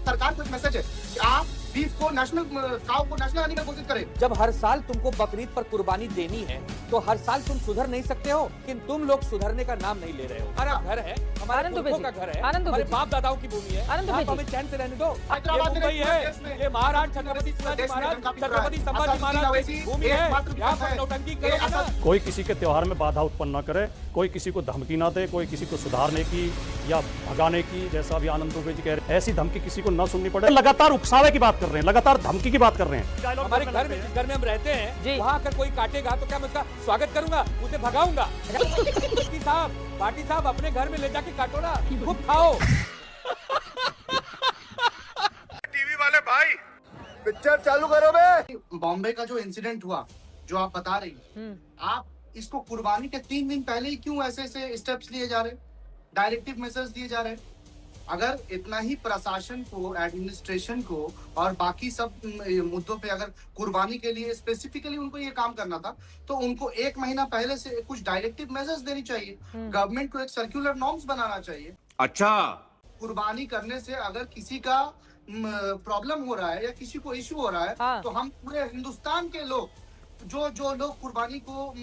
सरकार को एक मैसेज है कि आप बीफ को नेशनल, काऊ को नेशनल एनिमल घोषित करें। जब हर साल तुमको बकरीद पर कुर्बानी देनी है तो हर साल तुम सुधर नहीं सकते हो, लेकिन तुम लोग सुधरने का नाम नहीं ले रहे हो। हमारा घर है, हमारे पुरखों का घर है, हमारे बाप दादाओं की भूमि है, हमें चैन से रहने दो। ये मुंबई है, ये महाराज छत्रपति शिवाजी महाराज, छत्रपति संभाजी महाराज की भूमि है, यहाँ पर नौटंकी करो ना। कोई किसी के त्योहार में बाधा उत्पन्न न करे, कोई किसी को धमकी ना दे, कोई किसी को सुधारने की या भगाने की, जैसा अभी आनंद दुबे जी कह रहे हैं, ऐसी धमकी किसी को न सुननी पड़े। लगातार उकसावे की बात कर रहे हैं, लगातार धमकी की बात कर रहे हैं। हमारे घर में, जिस घर में हम रहते हैं, वहाँ अगर कोई काटेगा तो क्या मैं उसका स्वागत करूंगा, उसे भगाऊंगा? पार्टी साहब अपने घर में ले जाके काटो ना, खूब खाओ। टीवी वाले भाई पिक्चर चालू करो बे। बॉम्बे का जो इंसिडेंट हुआ, जो आप बता रही, आप इसको कुर्बानी के 3 दिन पहले ही क्यों ऐसे स्टेप्स लिए जा रहे, डायरेक्टिव मेजर्स दिए जा रहे? अगर इतना ही प्रशासन को, एडमिनिस्ट्रेशन को और बाकी सब मुद्दों पे अगर कुर्बानी के लिए स्पेसिफिकली उनको ये काम करना था, तो उनको 1 महीना पहले से कुछ डायरेक्टिव मेजर्स देनी चाहिए। गवर्नमेंट को एक सर्कुलर नॉर्म्स बनाना चाहिए। अच्छा, कुर्बानी करने से अगर किसी का प्रॉब्लम हो रहा है या किसी को इश्यू हो रहा है, तो हम पूरे हिंदुस्तान के लोग, जो लोग कुर्बानी को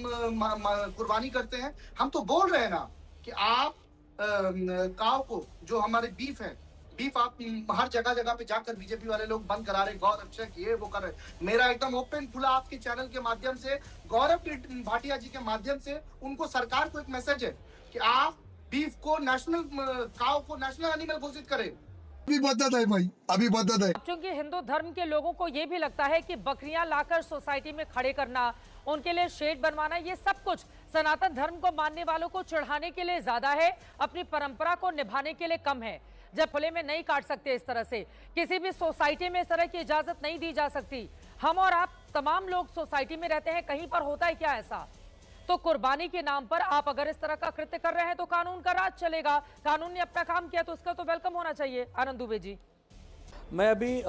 कुर्बानी करते हैं, हम तो बोल रहे हैं ना कि आप काव को, जो हमारे बीफ है, बीफ आप हर जगह पे जाकर बीजेपी वाले लोग बंद करा रहे, गौरव अक्षय किए वो कर रहे। मेरा एकदम ओपन खुला आपके चैनल के माध्यम से, गौरव भाटिया जी के माध्यम से उनको, सरकार को एक मैसेज है कि आप बीफ को नेशनल, काव को नेशनल एनिमल घोषित करें। अभी बदत है भाई, अभी बदत है। क्योंकि हिंदू धर्म के लोगों को ये भी लगता है कि बकरियां लाकर सोसाइटी में खड़े करना, उनके लिए शेड बनवाना, ये सब कुछ सनातन धर्म को मानने वालों को चढ़ाने के लिए ज्यादा है, अपनी परंपरा को निभाने के लिए कम है। जब खुले में नहीं काट सकते इस तरह से, किसी भी सोसाइटी में इस तरह की इजाजत नहीं दी जा सकती। हम और आप तमाम लोग सोसाइटी में रहते हैं, कहीं पर होता है क्या ऐसा? तो कुर्बानी के नाम पर आप अगर इस तरह का कृत्य कर रहे हैं तो कानून का राज चलेगा। कानून ने अपना काम किया तो उसका तो वेलकम होना चाहिए। आनंद दुबे जी, मैं अभी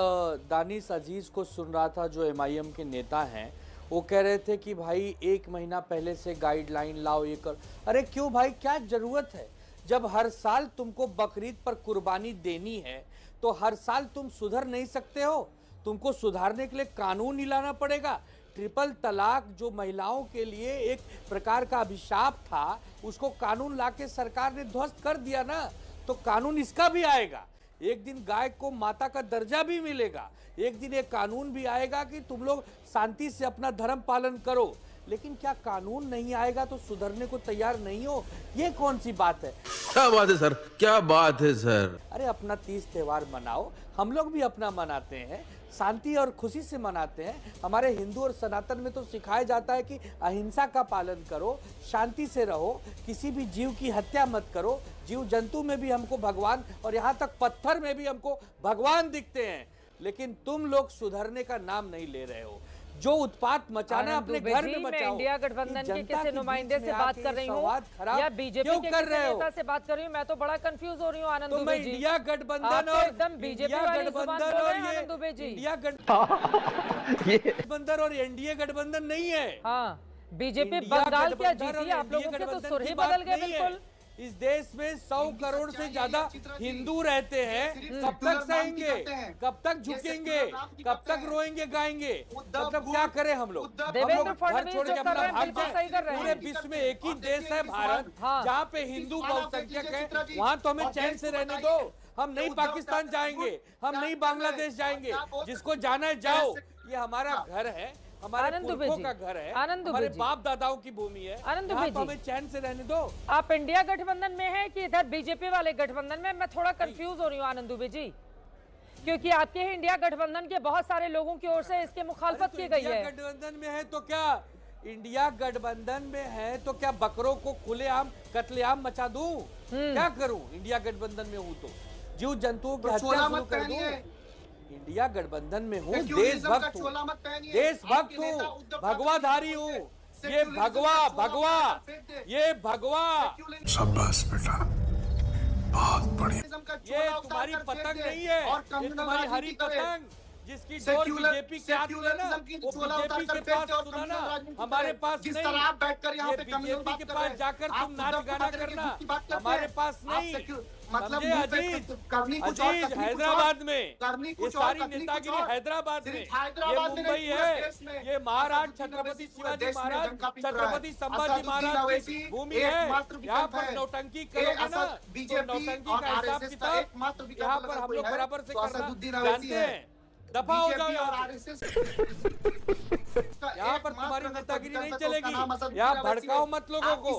दानिश अजीज को सुन रहा था, जो MIM के नेता हैं, वो कह रहे थे कि भाई 1 महीना पहले से गाइडलाइन लाओ, ये कर। अरे क्यों भाई, क्या जरूरत है? जब हर साल तुमको बकरीद पर कुर्बानी देनी है तो हर साल तुम सुधर नहीं सकते हो, तुमको सुधारने के लिए कानून ही लाना पड़ेगा। ट्रिपल तलाक जो महिलाओं के लिए एक प्रकार का अभिशाप था, उसको कानून लाके सरकार ने ध्वस्त कर दिया ना, तो कानून इसका भी आएगा। एक दिन गाय को माता का दर्जा भी मिलेगा, एक दिन एक कानून भी आएगा कि तुम लोग शांति से अपना धर्म पालन करो। लेकिन क्या कानून नहीं आएगा तो सुधरने को तैयार नहीं हो? ये कौन सी बात है? क्या बात है सर, क्या बात है सर। अरे अपना तीज त्योहार मनाओ, हम लोग भी अपना मनाते हैं, शांति और खुशी से मनाते हैं। हमारे हिंदू और सनातन में तो सिखाया जाता है कि अहिंसा का पालन करो, शांति से रहो, किसी भी जीव की हत्या मत करो। जीव जंतु में भी हमको भगवान, और यहाँ तक पत्थर में भी हमको भगवान दिखते हैं। लेकिन तुम लोग सुधरने का नाम नहीं ले रहे हो। जो उत्पात मचाना है अपने घर में मचाओ। इंडिया गठबंधन के किसी नुमाइंदे से बात कर रही हूँ या बीजेपी के किसी नेता से बात कर रही हूँ? मैं तो बड़ा कंफ्यूज हो रही हूँ आनंद दुबे जी। इंडिया गठबंधन और एकदम बीजेपी वाली जुबान बोल रहे हैं आनंद दुबे जी। इंडिया गठबंधन और एनडीए गठबंधन नहीं है। हाँ, बीजेपी बंगाल क्या जीती, आप लोगों के तो सुर ही बदल गए बिल्कुल। इस देश में 100 करोड़ से ज्यादा हिंदू रहते हैं। कब तक सहेंगे, कब तक झुकेंगे, कब तक रोएंगे गाएंगे? मतलब क्या करें हम लोग? देवेंद्र घर फडणवीस छोड़ के जो कर अपना रहे हैं भाग बिल्कुल सही कर जाए। रहे पूरे हैं। विश्व में एक ही देश है भारत, हाँ। जहाँ पे हिंदू बहुसंख्यक है, वहाँ तो हमें चैन से रहने दो। हम नहीं पाकिस्तान जाएंगे, हम नहीं बांग्लादेश जाएंगे, जिसको जाना है जाओ। ये हमारा घर है, हमारे पुरखों का घर है, हमारे बाप दादाओं की भूमि है। आनंद दुबे जी, हमें चैन से रहने दो। आप इंडिया गठबंधन में हैं कि इधर बीजेपी वाले गठबंधन में? मैं थोड़ा कंफ्यूज हो रही हूँ आनंद दुबे जी, क्योंकि आपके ही इंडिया गठबंधन के बहुत सारे लोगों की ओर से इसके मुखालफत की गई है। गठबंधन में है तो क्या, इंडिया गठबंधन में है तो क्या बकरों को खुलेआम कत्लेआम मचा दूं? क्या करूं? इंडिया गठबंधन में हूं तो जीव जंतुओं की हत्या शुरू कर दूं? इंडिया गठबंधन में हूँ, देशभक्त हूँ, देशभक्त हूँ, भगवाधारी हूँ। ये भगवा ये भगवा। शाबाश बेटा, बहुत बढ़िया। ये तुम्हारी पतंग नहीं है, ये तुम्हारी हरी पतंग। जिसकी डोर बीजेपी के हाथ में ना, वो बीजेपी के पास सुना ना, हमारे पास नहीं। ये बीजेपी के पास जाकर तुम नाच गाना करना, हमारे पास नहीं। मतलब अजीज हैदराबाद में ये सारी नेतागिरी हैदराबाद में, ये मुंबई है, ये महाराज छत्रपति शिवाजी महाराज, छत्रपति संभाजी महाराज की भूमि है। यहाँ पर नौटंकी करोगे ना, तो नौटंकी का हिसाब किताब यहाँ पर हम लोग बराबर से करना जानते हैं। दफा हो जाओ यहाँ पर तुम्हारी नेतागिरी नहीं चलेगी। यहाँ भड़काओ मत लोगों को।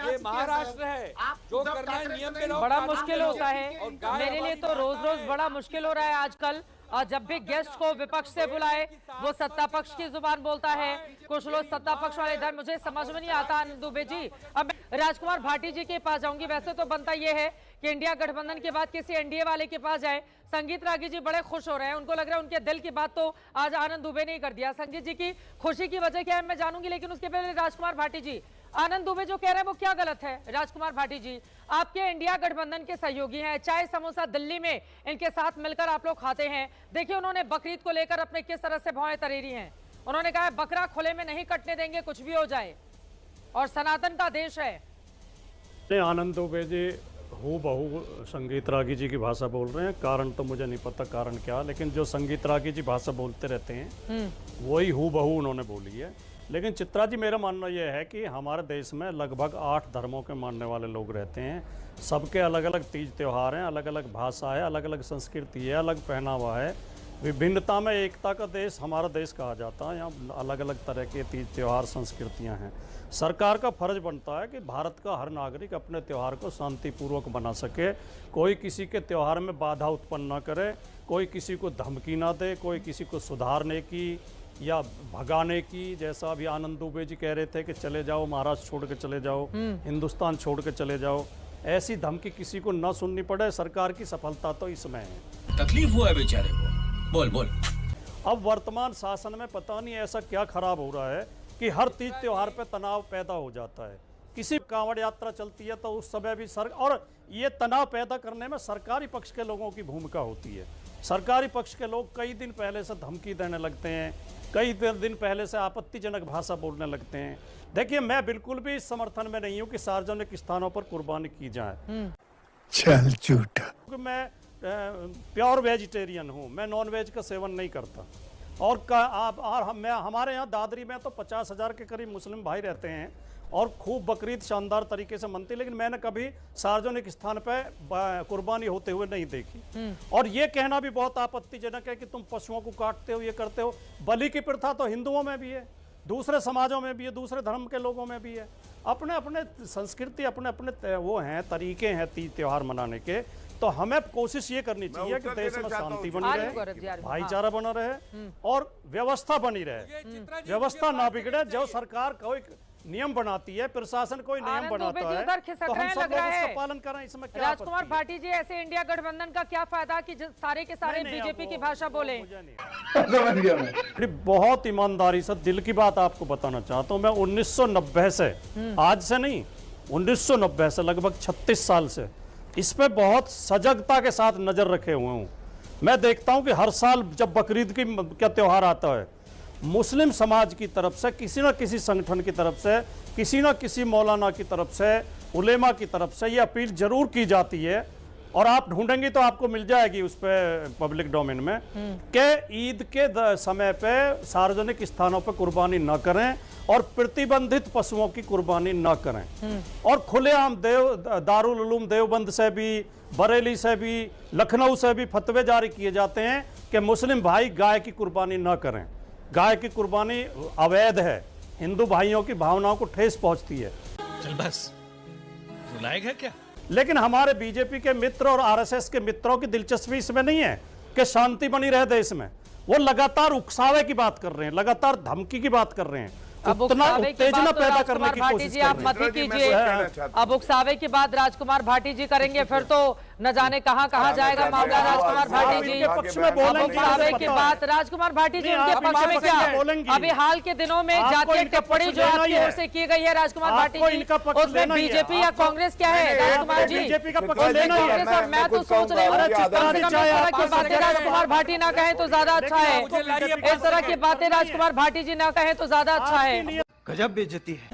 ये महाराष्ट्र है, जो करना है नियम में रहो। बड़ा मुश्किल होता है मेरे लिए तो, रोज रोज बड़ा मुश्किल हो रहा है आजकल। और जब भी गेस्ट को विपक्ष से बुलाए वो सत्ता पक्ष की जुबान बोलता है, कुछ लोग सत्ता पक्ष वाले इधर। मुझे समझ में नहीं आता आनंद दुबे जी। अब मैं राजकुमार भाटी जी के पास जाऊंगी। वैसे तो बनता ये है कि इंडिया गठबंधन के बाद किसी एनडीए वाले के पास जाए। संगीत रागी जी बड़े खुश हो रहे हैं, उनको लग रहा है उनके दिल की बात तो आज आनंद दुबे ने ही कर दिया। संगीत जी की खुशी की वजह क्या है मैं जानूंगी, लेकिन उसके पहले राजकुमार भाटी जी, आनंद दुबे जो कह रहे हैं वो क्या गलत है? राजकुमार भाटी जी, आपके इंडिया गठबंधन के सहयोगी हैं, चाय समोसा दिल्ली में इनके साथ मिलकर आप लोग खाते हैं। देखिए उन्होंने बकरीद को लेकर अपने किस तरह से भौएं तरेरी हैं। उन्होंने कहा है बकरा खुले में नहीं कटने देंगे, कुछ भी हो जाए, और सनातन का देश है। आनंद दुबे जी हूबहू संगीत रागी जी की भाषा बोल रहे हैं। कारण तो मुझे नहीं पता कारण क्या, लेकिन जो संगीत रागी जी भाषा बोलते रहते हैं वही हूबहू उन्होंने बोली है। लेकिन चित्रा जी, मेरा मानना यह है कि हमारे देश में लगभग 8 धर्मों के मानने वाले लोग रहते हैं। सबके अलग अलग तीज त्यौहार हैं, अलग अलग भाषा है, अलग अलग संस्कृति है, अलग पहनावा है। विभिन्नता में एकता का देश हमारा देश कहा जाता है। यहाँ अलग अलग तरह के तीज त्यौहार संस्कृतियाँ हैं। सरकार का फर्ज बनता है कि भारत का हर नागरिक अपने त्यौहार को शांतिपूर्वक बना सके, कोई किसी के त्यौहार में बाधा उत्पन्न न करे, कोई किसी को धमकी ना दे, कोई किसी को सुधारने की या भगाने की। जैसा अभी आनंद दुबे जी कह रहे थे कि चले जाओ महाराष्ट्र छोड़ के चले जाओ, हिंदुस्तान छोड़ के चले जाओ, ऐसी धमकी किसी को न सुननी पड़े। सरकार की सफलता तो इसमें है। तकलीफ हुआ है बेचारे को। बोल बोल। अब वर्तमान शासन में पता नहीं ऐसा क्या खराब हो रहा है कि हर तीज त्योहार पे तनाव पैदा हो जाता है। किसी कांवड़ यात्रा चलती है तो उस समय भी और ये तनाव पैदा करने में सरकारी पक्ष के लोगों की भूमिका होती है। सरकारी पक्ष के लोग कई दिन पहले से धमकी देने लगते हैं, कई दिन पहले से आपत्तिजनक भाषा बोलने लगते हैं। देखिए, मैं बिल्कुल भी इस समर्थन में नहीं हूं कि सार्वजनिक स्थानों पर कुर्बानी की जाए। चल झूठा। क्योंकि मैं प्योर वेजिटेरियन हूं, मैं नॉन वेज का सेवन नहीं करता। और हमारे यहाँ दादरी में तो 50,000 के करीब मुस्लिम भाई रहते हैं और खूब बकरीद शानदार तरीके से मनती, लेकिन मैंने कभी सार्वजनिक स्थान पर कुर्बानी होते हुए नहीं देखी। और ये कहना भी बहुत आपत्तिजनक है कि तुम पशुओं को काटते हो, ये करते हो। बलि की प्रथा तो हिंदुओं में भी है, दूसरे समाजों में भी है, दूसरे धर्म के लोगों में भी है। अपने अपने संस्कृति, अपने अपने वो हैं, तरीके हैं तीज त्यौहार मनाने के। तो हमें कोशिश ये करनी चाहिए कि देश में शांति बनी रहे, भाईचारा बना रहे और व्यवस्था बनी रहे, व्यवस्था ना बिगड़े। जो सरकार कोई नियम बनाती है, प्रशासन कोई नियम बनाता है, तो हम सब लोग उसका पालन करें। इसमें क्या राजकुमार भाटी जी, ऐसे इंडिया गठबंधन का क्या फायदा कि सारे के सारे बीजेपी की भाषा बोले? बहुत ईमानदारी से दिल की बात आपको बताना चाहता हूँ। मैं 1990 से, आज से नहीं, 1990 से लगभग 36 साल से इस पे बहुत सजगता के साथ नजर रखे हुए हूँ। मैं देखता हूँ कि हर साल जब बकरीद की क्या त्यौहार आता है, मुस्लिम समाज की तरफ से, किसी न किसी संगठन की तरफ से, किसी न किसी मौलाना की तरफ से, उलेमा की तरफ से ये अपील जरूर की जाती है। और आप ढूंढेंगी तो आपको मिल जाएगी उस पर पब्लिक डोमेन में कि ईद के समय पे सार्वजनिक स्थानों पे कुर्बानी न करें और प्रतिबंधित पशुओं की कुर्बानी न करें। और खुलेआम दारुल उलूम देवबंद से भी, बरेली से भी, लखनऊ से भी फतवे जारी किए जाते हैं कि मुस्लिम भाई गाय की कुर्बानी न करें। गाय की कुर्बानी अवैध है, हिंदू भाइयों की भावनाओं को ठेस पहुंचती है। चल बस, रुलाएगा क्या? लेकिन हमारे बीजेपी के मित्र और आरएसएस के मित्रों की दिलचस्पी इसमें नहीं है कि शांति बनी रहे देश में। वो लगातार उकसावे की बात कर रहे हैं, लगातार धमकी की बात कर रहे हैं, उतना उत्तेजना पैदा करने की कोशिश कर रहे हैं। आप मत ही कीजिए। अब उकसावे की बात राजकुमार भाटी जी करेंगे फिर तो न जाने कहां कहां जाएगा मामला राजकुमार भाटी जी। उकसावे की बात राजकुमार भाटी जी, उनके पक्ष में क्या? अभी हाल के दिनों में जातीय टिप्पणी जो आपकी ओर से की गई है राजकुमार भाटी जी, उसमें बीजेपी या कांग्रेस क्या है राजकुमार जी? सर मैं तो सोच रही हूँ राजकुमार भाटी ना कहें तो ज्यादा अच्छा है, इस तरह की बातें राजकुमार भाटी जी ना कहें तो ज्यादा अच्छा है। गजब बेइज्जती है।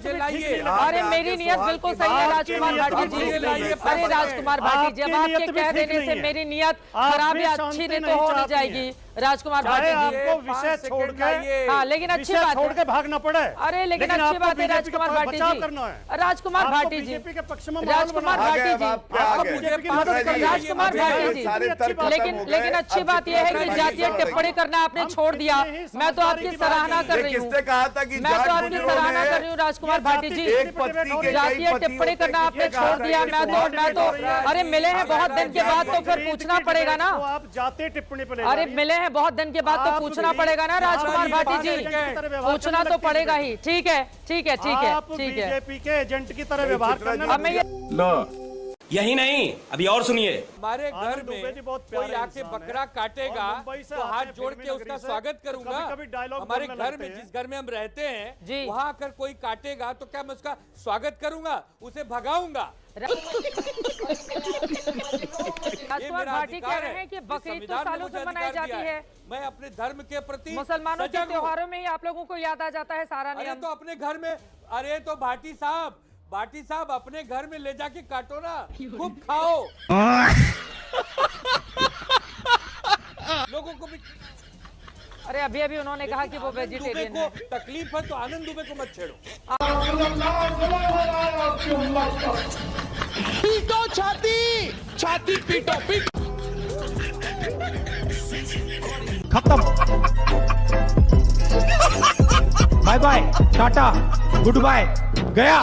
अरे मेरी नियत बिल्कुल सही है राजकुमार भाटी जी। अरे राजकुमार भाटी जी, अब आपके कह देने से मेरी नियत खराब या अच्छी नहीं तो हो नहीं जाएगी राजकुमार भाटी जी। आपको विषय छोड़ के, हाँ लेकिन अच्छी बात छोड़ के भागना पड़े। अरे लेकिन अच्छी बात है राजकुमार भाटी जी, राजकुमार भाटी जी, राजकुमार भाटी जी, राजकुमार भाटी जी, लेकिन अच्छी बात यह है कि जातीय टिप्पणी करना आपने छोड़ दिया। मैं तो आपकी सराहना कर रही हूँ, मैं तो आपकी सराहना कर रही हूँ राजकुमार भाटी जी। जातीय टिप्पणी करना आपने छोड़ दिया। मैं तो अरे मिले हैं बहुत दिन के बाद तो फिर पूछना पड़ेगा ना। आप जातीय टिप्पणी पे अरे मिले हैं बहुत दिन के बाद तो पूछना पड़ेगा ना राजकुमार भाटी जी, पूछना तो पड़ेगा ही। ठीक है ठीक है ठीक है ठीक है। बीजेपी के एजेंट की तरह व्यवहार करना। यही नहीं, अभी और सुनिए। हमारे घर में कोई आके बकरा काटेगा तो हाथ जोड़ के उसका स्वागत करूंगा। हमारे घर में जिस घर में हम रहते हैं वहाँ अगर कोई काटेगा तो क्या मैं उसका स्वागत करूंगा? उसे भगाऊंगा। राजकुमार भाटी कह रहे हैं कि बकरीद तो सालों से मनाई जाती है। मैं अपने धर्म के प्रति मुसलमानों के त्योहारों में ही आप लोगों को याद आ जाता है सारा नियम। तो अपने घर में, अरे तो भाटी साहब अपने घर में ले जाके काटो ना, खूब खाओ, लोगों को भी। अरे अभी अभी उन्होंने कहा कि वो वेजिटेरियन है। तकलीफ है तो आनंद दुबे को मत छेड़ो। पीटो छाती पीटो। खत्म। Bye bye, tata, goodbye, गया।